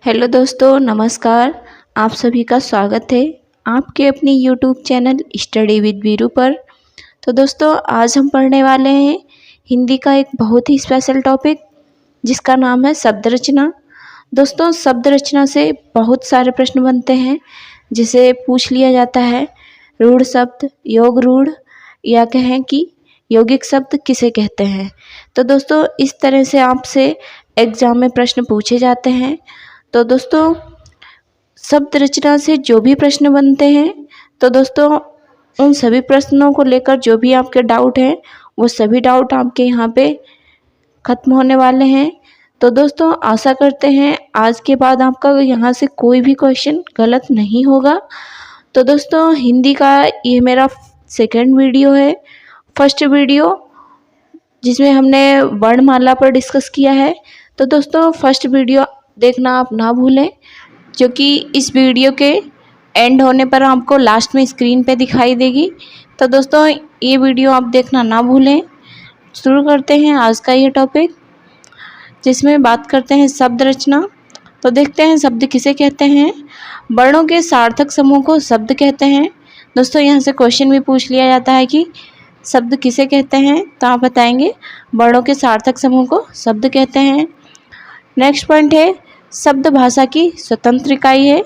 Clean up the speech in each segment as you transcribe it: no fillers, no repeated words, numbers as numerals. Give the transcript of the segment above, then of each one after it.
Hello दोस्तों, नमस्कार। आप सभी का स्वागत है आपके अपनी YouTube channel study with Veeru पर। तो दोस्तों, आज हम पढ़ने वाले हैं हिंदी का एक बहुत ही स्पेशल टॉपिक जिसका नाम है शब्द रचना। दोस्तों, शब्द रचना से बहुत सारे प्रश्न बनते हैं, जिसे पूछ लिया जाता है रूढ़ शब्द, योग रूढ़, या कहें कि यौगिक शब्द किसे कहते हैं। तो दोस्तों, इस तरह से आपसे एग्जाम में प्रश्न पूछे जाते हैं। तो दोस्तों, शब्द रचना से जो भी प्रश्न बनते हैं, तो दोस्तों उन सभी प्रश्नों को लेकर जो भी आपके डाउट हैं, वो सभी डाउट आपके यहाँ पे ख़त्म होने वाले हैं। तो दोस्तों, आशा करते हैं आज के बाद आपका यहाँ से कोई भी क्वेश्चन गलत नहीं होगा। तो दोस्तों, हिंदी का ये मेरा सेकंड वीडियो है। फर्स्ट वीडियो जिसमें हमने वर्णमाला पर डिस्कस किया है। तो दोस्तों, फर्स्ट वीडियो देखना आप ना भूलें, जो कि इस वीडियो के एंड होने पर आपको लास्ट में स्क्रीन पे दिखाई देगी। तो दोस्तों, ये वीडियो आप देखना ना भूलें। शुरू करते हैं आज का ये टॉपिक, जिसमें बात करते हैं शब्द रचना। तो देखते हैं शब्द किसे कहते हैं। वर्णों के सार्थक समूह को शब्द कहते हैं। दोस्तों, यहाँ से क्वेश्चन भी पूछ लिया जाता है कि शब्द किसे कहते हैं, तो आप बताएंगे वर्णों के सार्थक समूह को शब्द कहते हैं। नेक्स्ट पॉइंट है शब्द भाषा की स्वतंत्र इकाई है।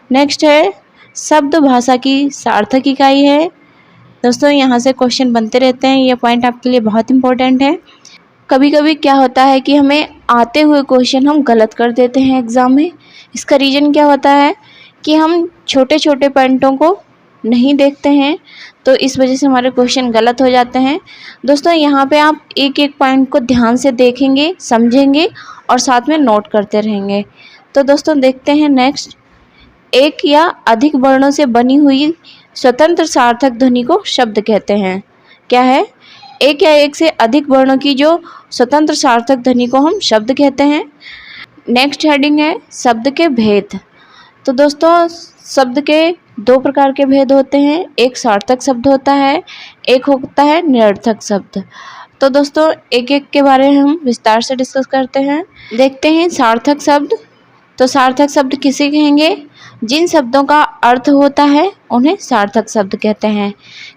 नेक्स्ट है शब्द भाषा की सार्थक इकाई है। दोस्तों, यहाँ से क्वेश्चन बनते रहते हैं, ये पॉइंट आपके लिए बहुत इंपॉर्टेंट है। कभी कभी क्या होता है कि हमें आते हुए क्वेश्चन हम गलत कर देते हैं एग्ज़ाम में। इसका रीज़न क्या होता है कि हम छोटे छोटे पॉइंटों को नहीं देखते हैं, तो इस वजह से हमारे क्वेश्चन गलत हो जाते हैं। दोस्तों, यहाँ पे आप एक एक पॉइंट को ध्यान से देखेंगे, समझेंगे और साथ में नोट करते रहेंगे। तो दोस्तों, देखते हैं नेक्स्ट। एक या अधिक वर्णों से बनी हुई स्वतंत्र सार्थक ध्वनि को शब्द कहते हैं। क्या है? एक या एक से अधिक वर्णों की जो स्वतंत्र सार्थक ध्वनि को हम शब्द कहते हैं। नेक्स्ट हेडिंग है शब्द के भेद। तो दोस्तों, शब्द के दो प्रकार के भेद होते हैं। एक सार्थक शब्द होता है, एक होता है निरर्थक शब्द। तो दोस्तों, एक एक के बारे में हम विस्तार से डिस्कस करते हैं। देखते हैं सार्थक शब्द। तो सार्थक शब्द किसे कहेंगे? जिन शब्दों का अर्थ होता है उन्हें सार्थक शब्द कहते हैं।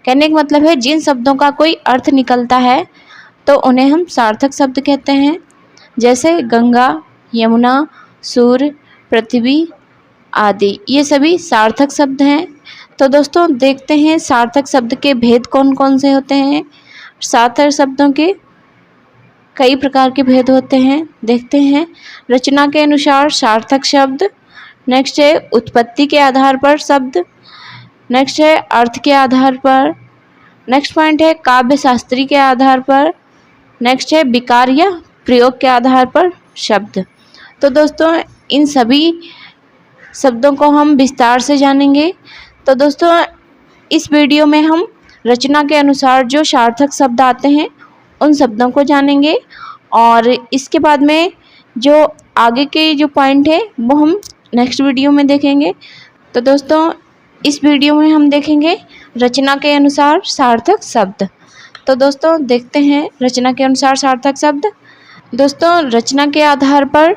कहने का मतलब है जिन शब्दों का कोई अर्थ निकलता है तो उन्हें हम सार्थक शब्द कहते हैं। जैसे गंगा, यमुना, सूर्य, पृथ्वी आदि, ये सभी सार्थक शब्द हैं। तो दोस्तों, देखते हैं सार्थक शब्द के भेद कौन कौन से होते हैं। सार्थक शब्दों के कई प्रकार के भेद होते हैं। देखते हैं रचना के अनुसार सार्थक शब्द। नेक्स्ट है उत्पत्ति के आधार पर शब्द। नेक्स्ट है अर्थ के आधार पर। नेक्स्ट पॉइंट है काव्य शास्त्री के आधार पर। नेक्स्ट है विकार या प्रयोग के आधार पर शब्द। तो दोस्तों, इन सभी शब्दों को हम विस्तार से जानेंगे। तो दोस्तों, इस वीडियो में हम रचना के अनुसार जो सार्थक शब्द आते हैं उन शब्दों को जानेंगे, और इसके बाद में जो आगे के जो पॉइंट है वो हम नेक्स्ट वीडियो में देखेंगे। तो दोस्तों, इस वीडियो में हम देखेंगे रचना के अनुसार सार्थक शब्द। तो दोस्तों, देखते हैं रचना के अनुसार सार्थक शब्द। दोस्तों, रचना के आधार पर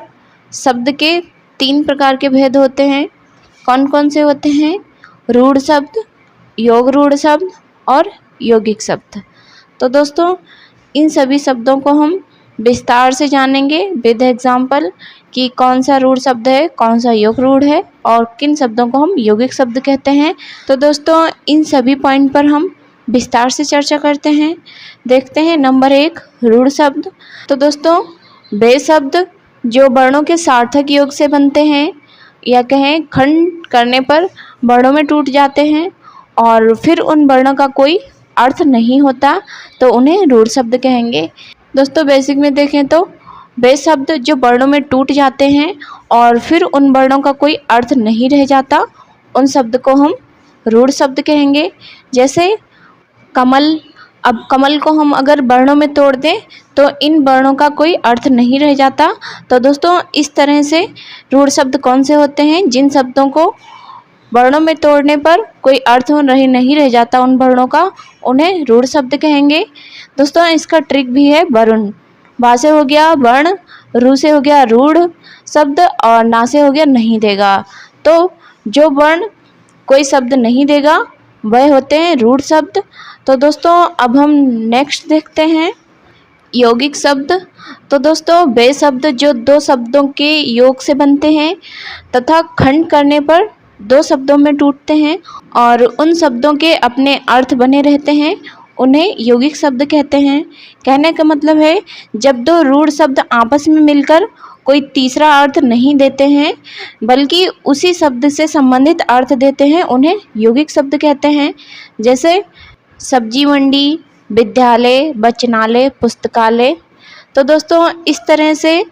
शब्द के 3 प्रकार के भेद होते हैं। कौन कौन से होते हैं? रूढ़ शब्द, योग रूढ़ शब्द और यौगिक शब्द। तो दोस्तों, इन सभी शब्दों को हम विस्तार से जानेंगे विद एग्जाम्पल कि कौन सा रूढ़ शब्द है, कौन सा योग रूढ़ है और किन शब्दों को हम यौगिक शब्द कहते हैं। तो दोस्तों, इन सभी पॉइंट पर हम विस्तार से चर्चा करते हैं। देखते हैं नंबर 1 रूढ़ शब्द। तो दोस्तों, वे शब्द जो वर्णों के सार्थक योग से बनते हैं, या कहें खंड करने पर वर्णों में टूट जाते हैं और फिर उन वर्णों का कोई अर्थ नहीं होता, तो उन्हें रूढ़ शब्द कहेंगे। दोस्तों, बेसिक में देखें तो वे शब्द जो वर्णों में टूट जाते हैं और फिर उन वर्णों का कोई अर्थ नहीं रह जाता, उन शब्द को हम रूढ़ शब्द कहेंगे। जैसे कमल। अब कमल को हम अगर वर्णों में तोड़ दें तो इन वर्णों का कोई अर्थ नहीं रह जाता। तो दोस्तों, इस तरह से रूढ़ शब्द कौन से होते हैं? जिन शब्दों को वर्णों में तोड़ने पर कोई अर्थ नहीं रह जाता उन वर्णों का, उन्हें रूढ़ शब्द कहेंगे। दोस्तों, इसका ट्रिक भी है वरुण। वहाँ से हो गया वर्ण, रू से हो गया रूढ़ शब्द और ना से हो गया नहीं देगा। तो जो वर्ण कोई शब्द नहीं देगा वह होते हैं रूढ़ शब्द। तो दोस्तों अब हम नेक्स्ट देखते हैं यौगिक शब्द। तो दोस्तों वे शब्द जो दो शब्दों के योग से बनते हैं तथा खंड करने पर दो शब्दों में टूटते हैं और उन शब्दों के अपने अर्थ बने रहते हैं, उन्हें यौगिक शब्द कहते हैं। कहने का मतलब है जब दो रूढ़ शब्द आपस में मिलकर कोई तीसरा अर्थ नहीं देते हैं बल्कि उसी शब्द से संबंधित अर्थ देते हैं, उन्हें यौगिक शब्द कहते हैं। जैसे सब्जी मंडी, विद्यालय, वाचनालय, पुस्तकालय। तो दोस्तों इस तरह से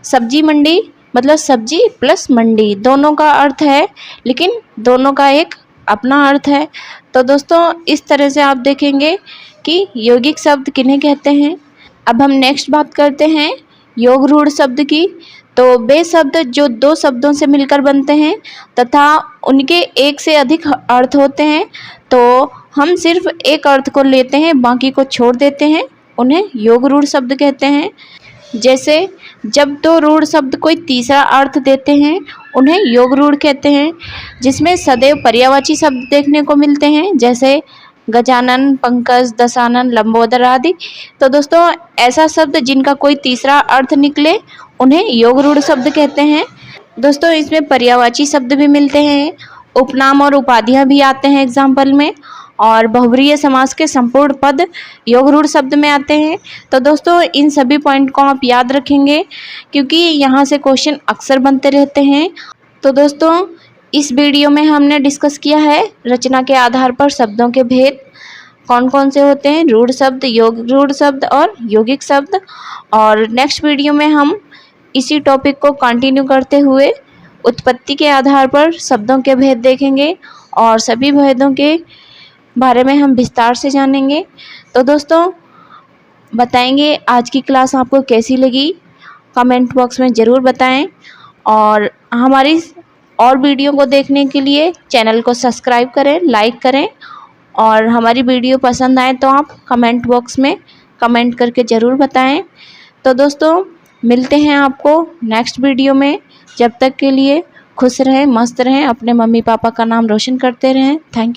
सब्जी मंडी मतलब सब्जी प्लस मंडी दोनों का अर्थ है, लेकिन दोनों का एक अपना अर्थ है। तो दोस्तों इस तरह से आप देखेंगे कि यौगिक शब्द किन्हें कहते हैं। अब हम नेक्स्ट बात करते हैं योग रूढ़ शब्द की। तो वे शब्द जो दो शब्दों से मिलकर बनते हैं तथा उनके एक से अधिक अर्थ होते हैं, तो हम सिर्फ एक अर्थ को लेते हैं बाकी को छोड़ देते हैं, उन्हें योग रूढ़ शब्द कहते हैं। जैसे जब दो रूढ़ शब्द कोई तीसरा अर्थ देते हैं उन्हें योग रूढ़ कहते हैं, जिसमें सदैव पर्यायवाची शब्द देखने को मिलते हैं, जैसे गजानन, पंकज, दशानन, लंबोदर आदि। तो दोस्तों ऐसा शब्द जिनका कोई तीसरा अर्थ निकले उन्हें योग रूढ़ शब्द कहते हैं। दोस्तों इसमें पर्यायवाची शब्द भी मिलते हैं, उपनाम और उपाधियां भी आते हैं एग्जाम्पल में, और बहुब्रीहि समास के संपूर्ण पद योग रूढ़ शब्द में आते हैं। तो दोस्तों इन सभी पॉइंट को आप याद रखेंगे क्योंकि यहाँ से क्वेश्चन अक्सर बनते रहते हैं। तो दोस्तों इस वीडियो में हमने डिस्कस किया है रचना के आधार पर शब्दों के भेद कौन कौन से होते हैं, रूढ़ शब्द, योग रूढ़ शब्द और यौगिक शब्द। और नेक्स्ट वीडियो में हम इसी टॉपिक को कंटिन्यू करते हुए उत्पत्ति के आधार पर शब्दों के भेद देखेंगे और सभी भेदों के बारे में हम विस्तार से जानेंगे। तो दोस्तों बताएंगे आज की क्लास आपको कैसी लगी, कमेंट बॉक्स में ज़रूर बताएं और हमारी और वीडियो को देखने के लिए चैनल को सब्सक्राइब करें, लाइक करें और हमारी वीडियो पसंद आए तो आप कमेंट बॉक्स में कमेंट करके ज़रूर बताएं। तो दोस्तों मिलते हैं आपको नेक्स्ट वीडियो में। जब तक के लिए खुश रहें, मस्त रहें, अपने मम्मी पापा का नाम रोशन करते रहें। Thank you.